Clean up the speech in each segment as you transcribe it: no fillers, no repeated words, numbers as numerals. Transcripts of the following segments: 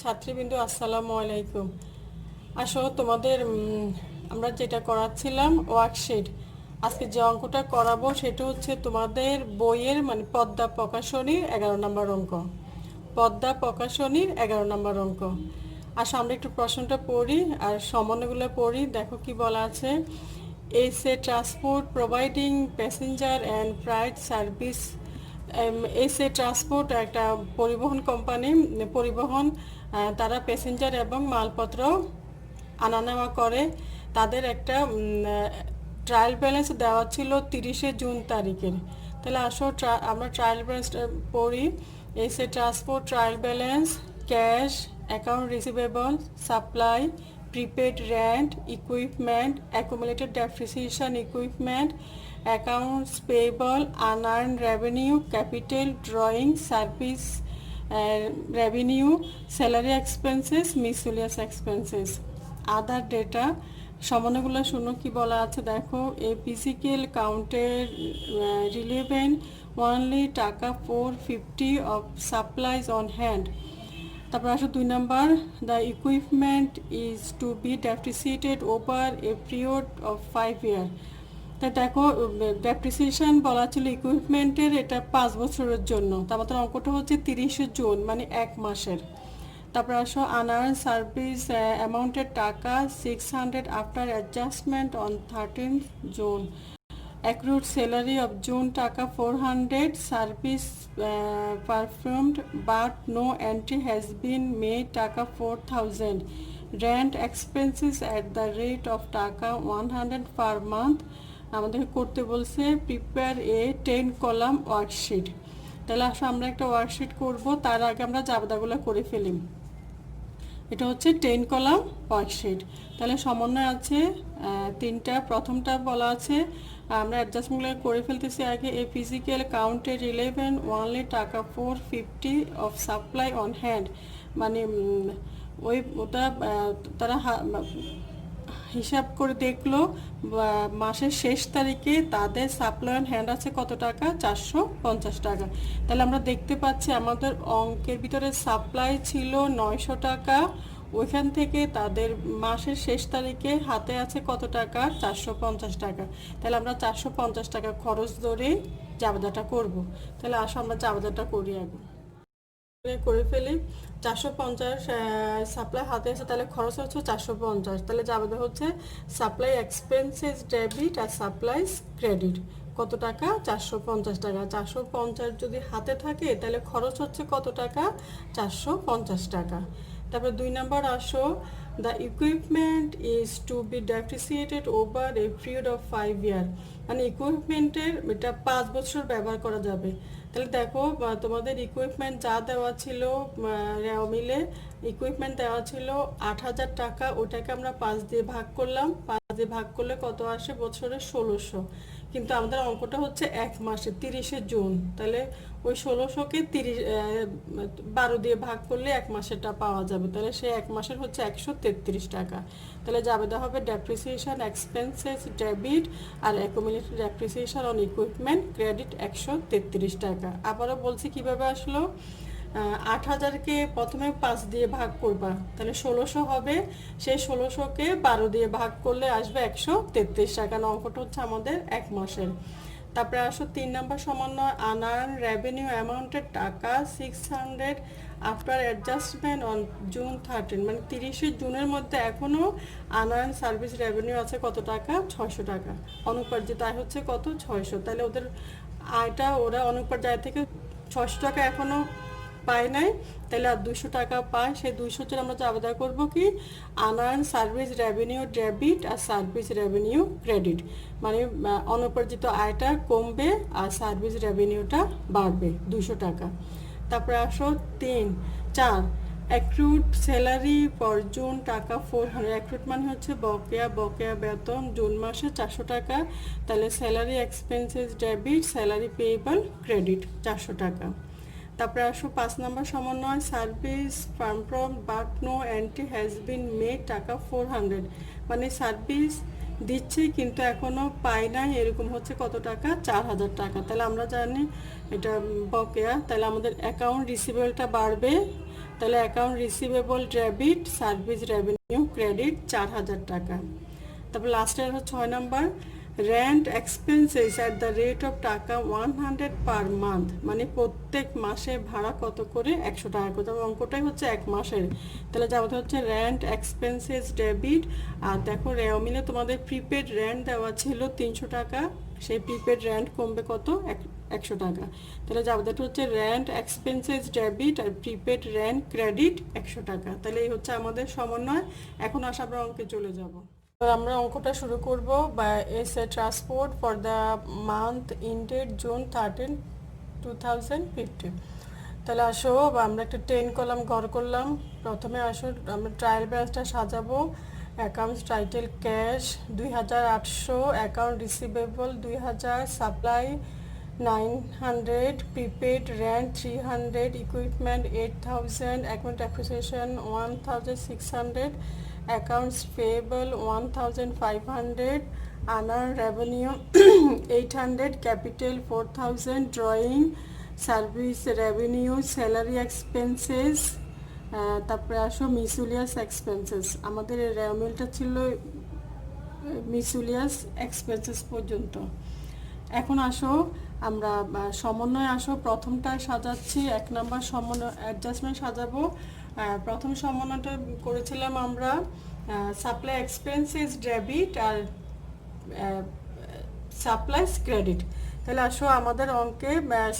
ছাত্রীবৃন্দ আসসালামু আলাইকুম। আসো তোমাদের আমরা যেটা করাচ্ছিলাম ওয়ার্কশিট, আজকে যে অঙ্কটা করাবো সেটা হচ্ছে তোমাদের বইয়ের মানে পদ্মা প্রকাশনীর 11 নম্বর অঙ্ক। পদ্মা প্রকাশনীর 11 নম্বর অঙ্ক। আসো আমরা একটু প্রশ্নটা পড়ি আর সমন্বয়গুলো পড়ি। দেখো কি বলা আছে। এসে transport providing passenger and fruit service. এসে ট্রান্সপোর্ট একটা পরিবহন কোম্পানি, পরিবহন তারা প্যাসেঞ্জার এবং মালপত্র আনা নেওয়া করে। তাদের একটা ট্রায়াল ব্যালেন্স দেওয়া ছিল 30শে জুন তারিখের। তাহলে আসো আমরা ট্রায়াল ব্যালেন্সটা পড়ি। এসে transport trial balance: cash, account receivable, supply, prepaid rent, equipment, accumulated depreciation equipment, accounts payable, unearned revenue, capital, drawing, service revenue, salary expenses, miscellaneous expenses. আধার ডেটা সমন্বয়গুলো শুনো কি বলা আছে। দেখো, এ ফিজিক্যাল কাউন্টের রিলেভেন্ট ওয়ানলি টাকা 450 অফ সাপ্লাইজ অন হ্যান্ড। তারপর আসো 2 number, the equipment is to be depreciated over a period of 5 year. তাই দেখো, ডেপ্রিসিয়েশন বলা ছিল ইকুইপমেন্টের, এটা 5 বছরের জন্য। তারপর অঙ্কটা হচ্ছে 30শে জুন মানে 1 মাসের। তারপর আসো আনআর্ন সার্ভিস অ্যামাউন্টের টাকা 600 after adjustment on 13th June. accrued salary of June টাকা 400, service performed but no entry has been made টাকা 4000, rent expenses at the rate of টাকা 100 per month। আমাদের করতে বলছে প্রিপেয়ার এ 10 কলাম ওয়ার্কশিট। তাহলে আসলে আমরা একটা ওয়ার্কশিট করব, তার আগে আমরা জাবেদাগুলো করে ফেলি। এটা হচ্ছে 10 কলাম ওয়ার্কশিট। তাহলে সমন্বয় আছে 3টা। প্রথমটা বলা আছে, আমরা অ্যাডজাস্টমেন্টগুলো করে ফেলতেছি আগে। এ ফিজিক্যাল কাউন্টের 11 ওয়ানলি টাকা 450 অফ সাপ্লাই অন হ্যান্ড, মানে ওটা তারা হিসাব করে দেখলো মাসের শেষ তারিখে তাদের সাপ্লাই অন হ্যান্ড আছে কত টাকা, 450 টাকা। তাহলে আমরা দেখতে পাচ্ছি আমাদের অঙ্কের ভিতরে সাপ্লাই ছিল 900 টাকা, ওইখান থেকে তাদের মাসের শেষ তারিখে হাতে আছে কত টাকা, 450 টাকা। তাহলে আমরা 450 টাকা খরচ ধরে জাবেদাটা করব। তাহলে আসো আমরা জাবেদাটা করি আগে করে ফেলি। 450 সাপ্লাই হাতে আছে, তাহলে খরচ হচ্ছে 450। তাহলে জাবেদা হচ্ছে সাপ্লাই এক্সপেন্সেস ডেবিট আর সাপ্লাইস ক্রেডিট। কত টাকা, 450 টাকা। 450 যদি হাতে থাকে তাহলে খরচ হচ্ছে কত টাকা, 450 টাকা। তারপর 2 নাম্বার আসো, the equipment is to be depreciated over a period of 5 year, মানে ইকুইপমেন্টের এটা 5 বছর ব্যবহার করা যাবে। তাহলে দেখো, তোমাদের ইকুইপমেন্ট যা দেওয়া ছিল মিলে ইকুইপমেন্ট দেওয়া ছিল 8000 টাকা, ওটাকে আমরা 5 দিয়ে ভাগ করলাম। 5 দিয়ে ভাগ করলে কত আসে, বছরে 1600। কিন্তু আমাদের অঙ্কটা হচ্ছে 1 মাসে 30শে জুন, তাহলে ওই 1600কে 12 দিয়ে ভাগ করলে 1 মাসেরটা পাওয়া যাবে। তাহলে সে 1 মাসের হচ্ছে 133 টাকা। তাহলে জাবেদা হবে ডেপ্রিসিয়েশন এক্সপেন্সেস ডেবিট আর accumulated depreciation on equipment credit 133 টাকা। আবারও বলছি কিভাবে আসলো। 8000কে প্রথমে 5 দিয়ে ভাগ করবা, তাহলে 1600 হবে। সেই 1600কে 12 দিয়ে ভাগ করলে আসবে 133 টাকা। অঙ্কটা হচ্ছে আমাদের 1 মাসের। তারপরে আসো 3 নাম্বার সমন্বয়, আনআর্ন রেভিনিউ অ্যামাউন্টের টাকা 600 আফটার অ্যাডজাস্টমেন্ট অন জুন 13, মানে 30শে জুনের মধ্যে এখনও আনআর্ন সার্ভিস রেভিনিউ আছে কত টাকা, 600 টাকা। অনুপার্জিত আয় হচ্ছে কত, 600। তাহলে ওদের আয়টা ওরা অনুপার্জিত আয় থেকে 600 টাকা এখনও পায় নাই, তাহলে আর 200 টাকা পায়। সেই 200 জন আমরা আবেদন করব কি, আনআর্ন সার্ভিস রেভিনিউ ডেবিট আর সার্ভিস রেভিনিউ ক্রেডিট, মানে অনুপার্জিত আয়টা কমবে আর সার্ভিস রেভিনিউটা বাড়বে 200 টাকা। তারপরে আসো 4 অ্যাক্রুড স্যালারি ফর জুন টাকা 400। অ্যাক্রুড মানে হচ্ছে বকেয়া বেতন, জুন মাসে 400 টাকা। তাহলে salary expenses debit, salary payable credit 400 টাকা। তারপরে আসো 5 নাম্বার সমন্বয়, service perform but no entry has been made টাকা 400, মানে সার্ভিস দিচ্ছে কিন্তু এখনও পাই নাই, এরকম হচ্ছে কত টাকা, 4000 টাকা। তাহলে আমরা জানি এটা বকেয়া, তাহলে আমাদের অ্যাকাউন্ট রিসিভেবলটা বাড়বে। তাহলে account receivable debit service revenue credit 4,000 টাকা। তারপর লাস্টে 6 number rent expenses at the rate of টাকা 100 পার মান্থ, মানে প্রত্যেক মাসে ভাড়া কত করে 100 টাকা করে। তবে অঙ্কটাই হচ্ছে এক মাসের। তাহলে যাবতীয় হচ্ছে রেন্ট এক্সপেন্সেস ডেবিট। আর দেখো রেও মিলে তোমাদের প্রিপেড রেন্ট দেওয়া ছিল 300 টাকা, সেই প্রিপেড রেন্ট কমবে কত 100 টাকা। তাহলে যাবতীয় হচ্ছে রেন্ট এক্সপেন্সেস ডেবিট আর প্রিপেড রেন্ট ক্রেডিট 100 টাকা। তাহলে এই হচ্ছে আমাদের সমন্বয়। এখন আসা আমরা অঙ্কে চলে যাব। আমরা অঙ্কটা শুরু করব বা S A transport for the month ended June 13, 2015। তাহলে আসো আমরা একটা 10 কলাম ঘর করলাম। প্রথমে আসো আমরা ট্রায়াল ব্যালেন্সটা সাজাবো। Accounts title cash 2,800, account receivable 2,000, supply 900, prepaid rent 300, equipment 8,000, account appreciation 1,600, accounts payable 1,500, unearned revenue 800, capital 4,000, drawing service revenue, salary expenses, তারপরে আসো মিসুলিয়াস এক্সপেন্সেস। আমাদের এই রেমিলটা ছিল মিসুলিয়াস এক্সপেন্সেস পর্যন্ত। এখন আসো আমরা সমন্বয় আসো প্রথমটা সাজাচ্ছি। 1 নাম্বার সমন্বয় অ্যাডজাস্টমেন্ট সাজাবো। প্রথম সমন্বয়টা করেছিলাম আমরা সাপ্লাই এক্সপেন্সেস ডেবিট আর সাপ্লাইস ক্রেডিট। তাহলে আসো আমাদের অঙ্কে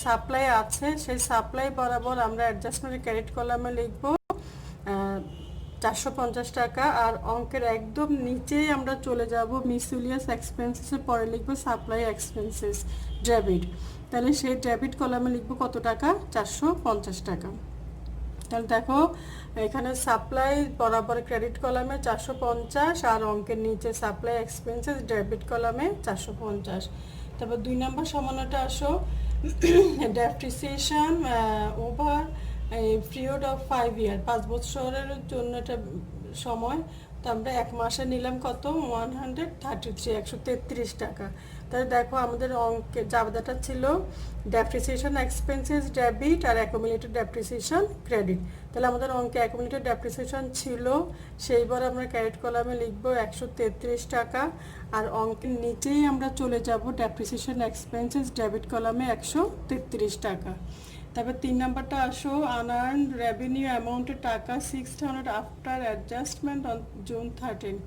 সাপ্লাই আছে, সেই সাপ্লাই বরাবর আমরা অ্যাডজাস্টমেন্টের ক্রেডিট কলামে লিখব 450 টাকা। আর অঙ্কের একদম নিচেই আমরা চলে যাব মিসুলিয়াস এক্সপেন্সেসের পরে লিখব সাপ্লাই এক্সপেন্সেস ডেবিট। তাহলে সেই ডেবিট কলামে লিখব কত টাকা 450 টাকা। তাহলে দেখো এখানে সাপ্লাই বরাবর ক্রেডিট কলামে 450 আর অঙ্কের নিচে সাপ্লাই এক্সপেন্সেস ডেবিট কলামে 450। তারপর 2 নম্বর সমন্বয়টা আসো ডেপ্রিসিয়েশন ওভার পিরিয়ড অফ 5 ইয়ার, 5 বছরের জন্য এটা সময়। তো আমরা 1 মাসে নিলাম কত 133 টাকা। তাহলে দেখো আমাদের অঙ্কে জাবেদাটা ছিল ডেপ্রিসিয়েশন এক্সপেন্সেস ডেবিট আর অ্যাকুমুলেটেড ডেপ্রিসিয়েশন ক্রেডিট। তাহলে আমাদের অঙ্কে অ্যাকুমুলেটেড ডেপ্রিসিয়েশন ছিল, সেইবার আমরা ক্রেডিট কলামে লিখব 133 টাকা। আর অঙ্কের নিচেই আমরা চলে যাব ডেপ্রিসিয়েশন এক্সপেন্সেস ডেবিট কলামে 133 টাকা। তারপর 3 নাম্বারটা আসো আনআর্নড রেভিনিউ অ্যামাউন্টের টাকা 600 আফটার অ্যাডজাস্টমেন্ট অন জুন 13।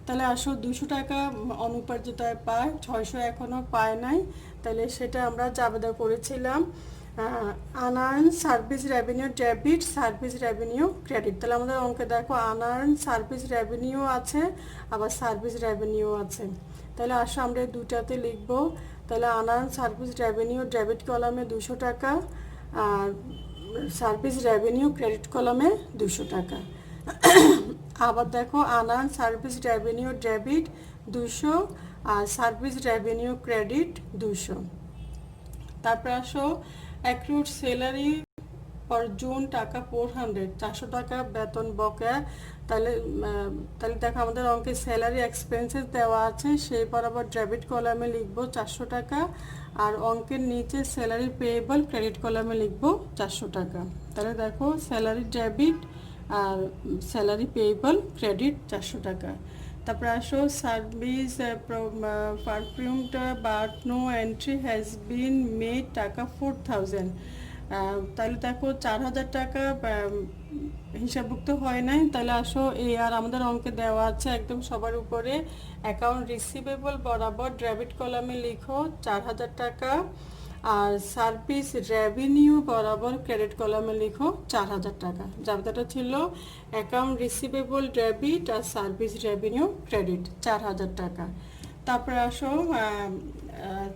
তাহলে আসো 200 টাকা অনুপার্জিতায় পায়, 600 এখনও পায় নাই। তাহলে সেটা আমরা জাবেদা করেছিলাম unearned service revenue debit service revenue credit. তাহলে আমাদের অঙ্কে দেখো আনআর্ন সার্ভিস রেভিনিউ আছে আবার সার্ভিস রেভিনিউ আছে। তাহলে আসো আমরা এই দুটাতে লিখবো। তাহলে আনআর্ন সার্ভিস রেভিনিউ ডেবিট কলামে 200 টাকা আর সার্ভিস রেভিনিউ ক্রেডিট কলামে 200 টাকা। আবার দেখো আনআর্ন সার্ভিস রেভিনিউ ডেবিট 200 আর সার্ভিস রেভিনিউ ক্রেডিট 200। তারপর আসো অ্যাক্রুড স্যালারি ফর জুন টাকা 400 টাকা বেতন বকেয়া। তাহলে দেখো আমাদের অঙ্কে স্যালারি এক্সপেন্সেস দেওয়া আছে, সেই বরাবর ডেবিট কলামে লিখবো 400 টাকা আর অঙ্কের নিচে স্যালারি পেয়েবল ক্রেডিট কলামে লিখবো 400 টাকা। তাহলে দেখো স্যালারি ডেবিট আর স্যালারি পেয়েবল ক্রেডিট 400 টাকা। তারপরে আসো service performed but no entry has been made টাকা 4000। তাহলে দেখো 4000 টাকা হিসাবভুক্ত হয় নাই। তাহলে আসো এই আর আমাদের অঙ্কে দেওয়া আছে একদম সবার উপরে অ্যাকাউন্ট রিসিভেবল বরাবর ডেবিট কলামে লিখো 4000 টাকা আর সার্ভিস রেভিনিউ বরাবর ক্রেডিট কলামে লিখো 4000 টাকা। জাবেদাটা ছিল অ্যাকাউন্ট রিসিভেবল ডেবিট আর সার্ভিস রেভিনিউ ক্রেডিট 4000 টাকা। তারপরে আসো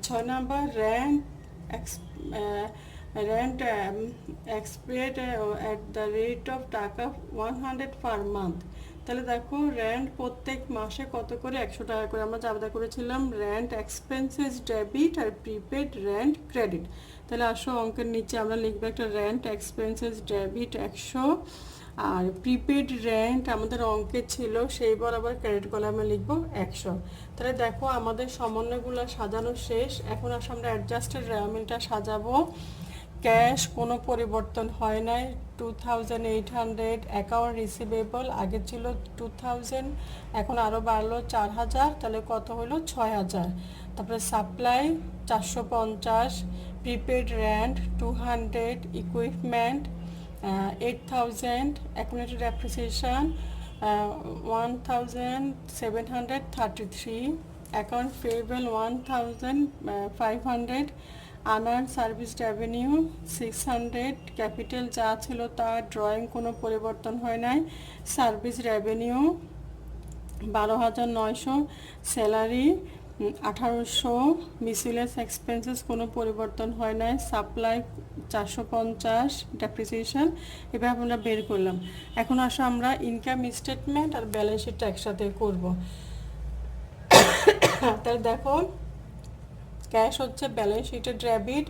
6 number rent expect at the rate of টাকা 100 পার মান্থ। তাহলে দেখো রেন্ট প্রত্যেক মাসে কত করে 100 টাকা করে আমরা জাবেদা করেছিলাম রেন্ট এক্সপেন্সেস ডেবিট আর প্রিপেড রেন্ট ক্রেডিট। তাহলে আসো অঙ্কের নিচে আমরা লিখবো একটা রেন্ট এক্সপেন্সেস ডেবিট 100 আর প্রিপেড রেন্ট আমাদের অঙ্কে ছিল, সেই বরাবর ক্রেডিট কলামে লিখবো 100। তাহলে দেখো আমাদের সমন্বয়গুলো সাজানো শেষ। এখন আসো আমরা অ্যাডজাস্টেড রেমিলটা সাজাবো। ক্যাশ কোনো পরিবর্তন হয় নাই, 2800। অ্যাকাউন্ট রিসিভেবল আগে ছিল 2000, এখন আরও বাড়লো 4000, তাহলে কত হলো 6000। তারপরে supply 450, prepaid rent 200, equipment 8000, accumulated appreciation 1733, account payable 1500, unearned service revenue 600, capital যা ছিল তার ড্রয়িং কোনো পরিবর্তন হয় নাই, service revenue 12900, salary 1800, miscellaneous expenses কোনো পরিবর্তন হয় নাই, সাপ্লাই 450, ডেপ্রিসিয়েশন। এবার আমরা বের করলাম। এখন আসো আমরা ইনকাম স্টেটমেন্ট আর ব্যালেন্স শিটটা একসাথে করব। তাহলে দেখো, ক্যাশ হচ্ছে ব্যালেন্স শিটের ডেবিট,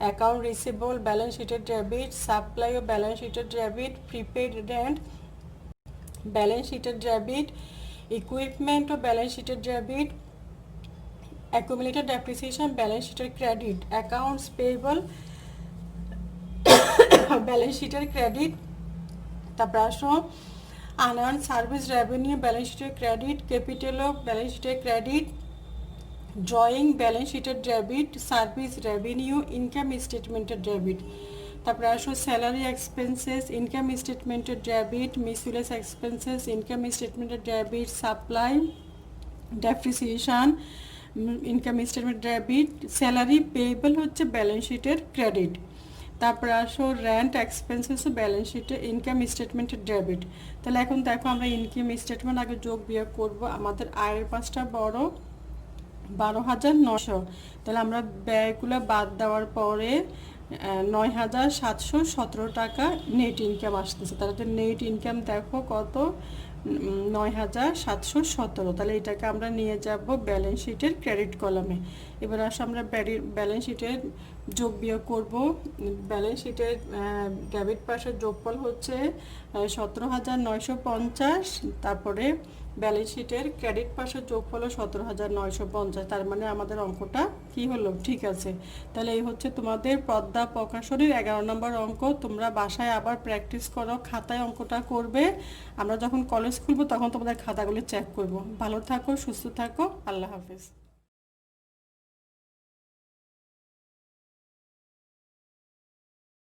অ্যাকাউন্ট রিসিভেবল ব্যালেন্স শিটের ডেবিট, সাপ্লাই ও ব্যালেন্স শিটের ডেবিট, প্রিপেড রেন্ট ব্যালেন্স শিটের ডেবিট, ইকুইপমেন্ট ও ব্যালেন্স শিটের ডেবিট, অ্যাকুমুলেটেড ডেপ্রিসিয়েশন ব্যালেন্স শিটের ক্রেডিট, অ্যাকাউন্টস পেয়েবল ব্যালেন্স শিটের ক্রেডিট। তারপর আসো আনআর্ন সার্ভিস রেভিনিউ ব্যালেন্স শিটের ক্রেডিট, ক্যাপিটাল ও ব্যালেন্স শিটের ক্রেডিট, ড্রয়িং ব্যালেন্স শিটের ডেবিট, সার্ভিস রেভিনিউ ইনকাম স্টেটমেন্টের ডেবিট। তারপরে আসো স্যালারি এক্সপেন্সেস ইনকাম স্টেটমেন্টের ডেবিট, মিসেলিয়াস এক্সপেন্সেস ইনকাম স্টেটমেন্টের debit, supply depreciation income statement debit, salary payable হচ্ছে ব্যালেন্স শিটের ক্রেডিট। তারপরে আসো রেন্ট এক্সপেন্সেস ব্যালেন্স শিটে ইনকাম স্টেটমেন্টের ডেবিট। তাহলে এখন দেখো আমরা ইনকাম স্টেটমেন্ট আগে যোগ বিয়োগ করব। আমাদের আয়ের পাঁচটা বড় 12,900, তাহলে আমরা ব্যয়গুলো বাদ দেওয়ার পরে 9,717 টাকা নেট ইনকাম আসতেছে। তাহলে নেট ইনকাম দেখো কত, 9,717। তাহলে এটাকে আমরা নিয়ে যাব ব্যালেন্স শিটের ক্রেডিট কলামে। এবার আসো আমরা ব্যালেন্স শিটের যোগ বিয়োগ করব। ব্যালেন্স শিটের ডেবিট পাশের যোগফল হচ্ছে 17,950, তারপরে ব্যালেন্স শিটের ক্রেডিট পাশের যোগফল 17,950। তার মানে আমাদের অঙ্কটা কি হলো, ঠিক আছে। তাহলে এই হচ্ছে তোমাদের পদ্মা প্রকাশনীর 11 নম্বর অঙ্ক। তোমরা বাসায় আবার প্র্যাকটিস করো, খাতায় অঙ্কটা করবে। আমরা যখন কলেজ খুলবো তখন তোমাদের খাতাগুলো চেক করব। ভালো থাকো, সুস্থ থাকো, আল্লাহ হাফেজ।